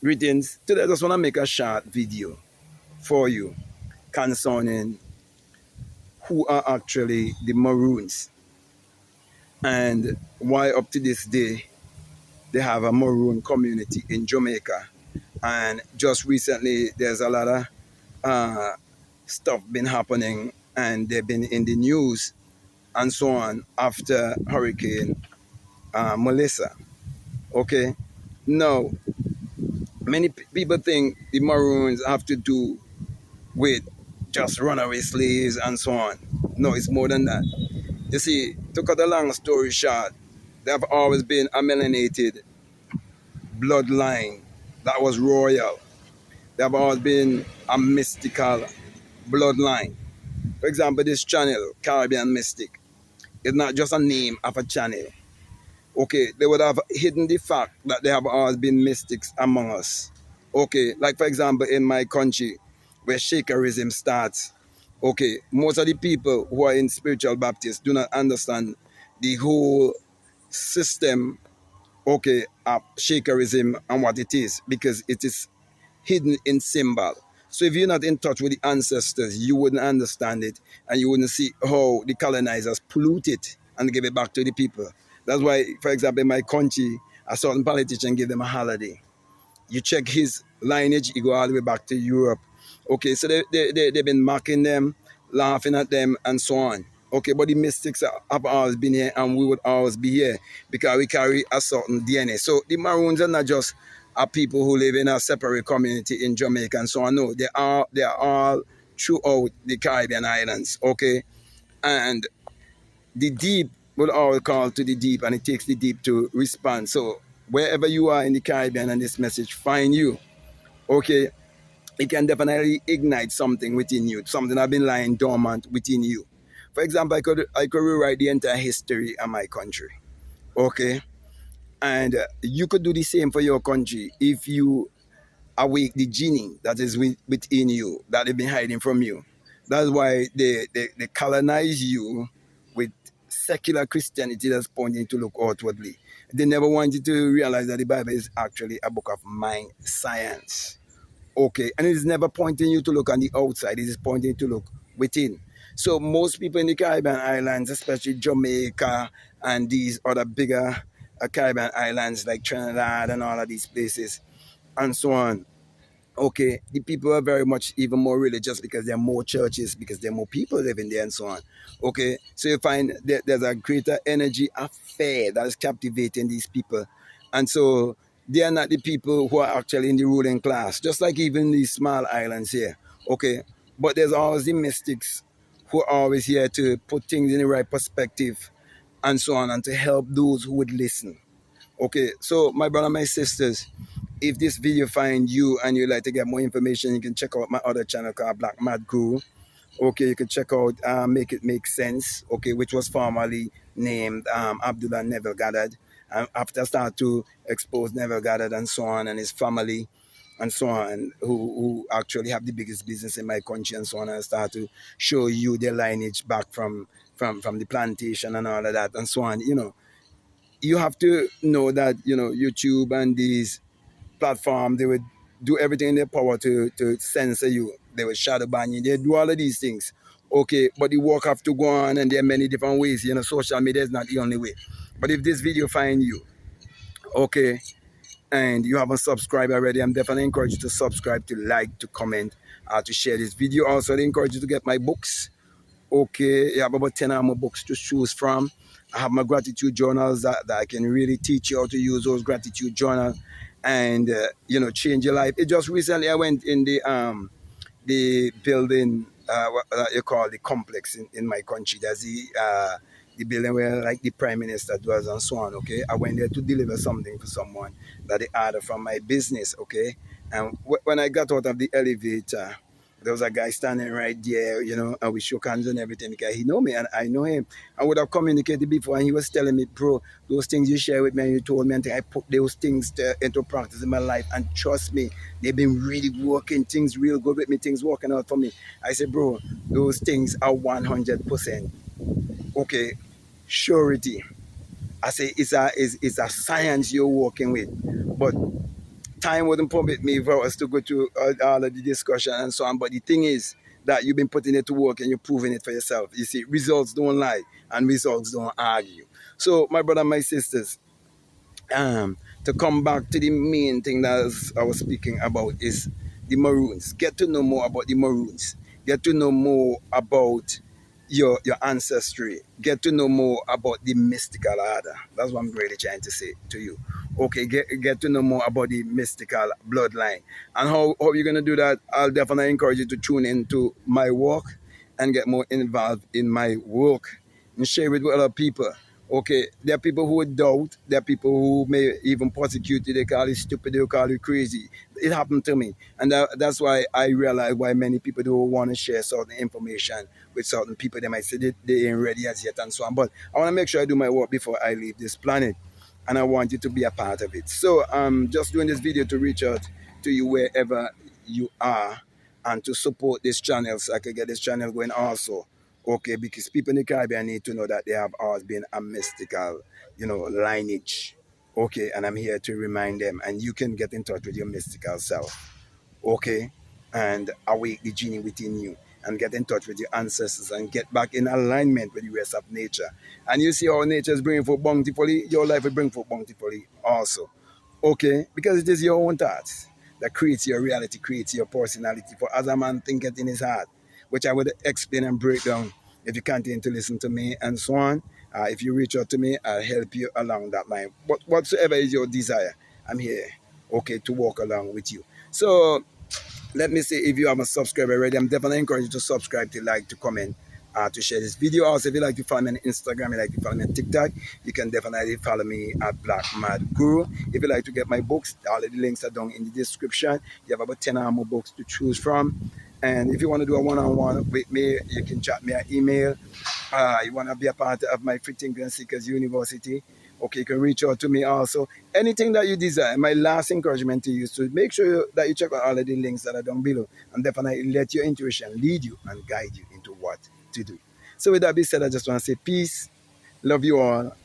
Greetings. Today I just want to make a short video for you concerning who are actually the Maroons and why up to this day they have a Maroon community in Jamaica. And just recently there's a lot of uh, stuff been happening and they've been in the news and so on after Hurricane Melissa. Okay. Now, many people think the Maroons have to do with just runaway slaves and so on. No, it's more than that. You see, to cut a long story short, there have always been a melanated bloodline that was royal. There have always been a mystical bloodline. For example, this channel, Caribbean Mystic, is not just a name of a channel. Okay, they would have hidden the fact that there have always been mystics among us. Okay, like for example, in my country, where Shakerism starts, okay, most of the people who are in spiritual Baptists do not understand the whole system, okay, of Shakerism and what it is, because it is hidden in symbol. So if you're not in touch with the ancestors, you wouldn't understand it and you wouldn't see how the colonizers pollute it and give it back to the people. That's why, for example, in my country, a certain politician give them a holiday. You check his lineage, he go all the way back to Europe. Okay, so they've been mocking them, laughing at them, and so on. Okay, but the mystics have always been here and we would always be here because we carry a certain DNA. So the Maroons are not just people who live in a separate community in Jamaica and so on. No, they are all throughout the Caribbean islands. Okay, and the deep will always call to the deep and it takes the deep to respond. So wherever you are in the Caribbean and this message find you, okay, it can definitely ignite something within you, something that has been lying dormant within you. For example, I could rewrite the entire history of my country. Okay. And you could do the same for your country if you awake the genie that is within you, that they've been hiding from you. That's why they colonize you with secular Christianity that's pointing to look outwardly. They never want you to realize that the Bible is actually a book of mind science. Okay, and it is never pointing you to look on the outside, it is pointing to look within. So most people in the Caribbean islands, especially Jamaica and these other bigger Caribbean islands like Trinidad and all of these places and so on, okay, the people are very much even more religious because there are more churches, because there are more people living there and so on. Okay, so you find that there's a greater energy affair that is captivating these people. And so they are not the people who are actually in the ruling class, just like even these small islands here. Okay, but there's always the mystics who are always here to put things in the right perspective and so on, and to help those who would listen. Okay, so my brother, my sisters, if this video find you and you'd like to get more information, you can check out my other channel called Black Mad Guru. Okay, you can check out Make It Make Sense, okay, which was formerly named Abdullah Neville Goddard. And after I start to expose Neville Goddard and so on and his family and so on, who actually have the biggest business in my country and so on, and start to show you their lineage back from the plantation and all of that and so on. You have to know that, YouTube and these platform, they would do everything in their power to censor you. They would shadow ban you. They do all of these things. Okay, but the work have to go on and there are many different ways. Social media is not the only way. But if this video find you, okay, and you haven't subscribed already, I'm definitely encourage you to subscribe, to like, to comment, to share this video. Also, I encourage you to get my books. Okay, you have about 10 or more books to choose from. I have my gratitude journals that I can really teach you how to use those gratitude journals and change your life. It just recently I went in the building what you call the complex in my country. There's the building where like the prime minister dwells and so on. Okay, I went there to deliver something for someone that they ordered from my business. Okay, and when I got out of the elevator, there was a guy standing right there, and we shook hands and everything because he know me and I know him. I would have communicated before, and he was telling me, bro, those things you share with me and you told me, and I put those things into practice in my life, and trust me, they've been really working, things real good with me, things working out for me. I said, bro, those things are 100%. Okay, surety. I say it's a science you're working with, but time wouldn't permit me for us to go through all of the discussion and so on. But the thing is that you've been putting it to work and you're proving it for yourself. You see, results don't lie and results don't argue. So, my brother, my sisters, to come back to the main thing that I was speaking about is the Maroons. Get to know more about the Maroons. Get to know more about your ancestry. Get to know more about the mystical order. That's what I'm really trying to say to you. Okay, get to know more about the mystical bloodline. And how you're gonna do that, I'll definitely encourage you to tune into my work and get more involved in my work and share it with other people. Okay, there are people who would doubt. There are people who may even persecute you. They call you stupid. They call you crazy. It happened to me, and that's why I realize why many people don't want to share certain information with certain people. They might say they ain't ready as yet and so on. But I want to make sure I do my work before I leave this planet, and I want you to be a part of it. So I'm just doing this video to reach out to you wherever you are, and to support this channel so I can get this channel going also. Okay, because people in the Caribbean need to know that they have always been a mystical, lineage. Okay, and I'm here to remind them, and you can get in touch with your mystical self. Okay, and awake the genie within you, and get in touch with your ancestors, and get back in alignment with the rest of nature. And you see how nature is bringing forth bountifully, your life will bring forth bountifully also. Okay, because it is your own thoughts that creates your reality, creates your personality. For as a man thinketh in his heart, which I would explain and break down if you continue to listen to me and so on. If you reach out to me, I'll help you along that line. But whatsoever is your desire, I'm here, okay, to walk along with you. So let me say, if you haven't subscribed already, I'm definitely encouraging you to subscribe, to like, to comment, to share this video. Also, if you like to follow me on Instagram, you like to follow me on TikTok, you can definitely follow me at Black Mad Guru. If you like to get my books, all of the links are down in the description. You have about 10 or more books to choose from. And if you want to do a one-on-one with me, you can chat me an email. You want to be a part of my Free Thinker and Seekers University, okay, you can reach out to me also. Anything that you desire, my last encouragement to you is to make sure that you check out all of the links that are down below, and definitely let your intuition lead you and guide you into what to do. So with that being said, I just want to say peace, love you all.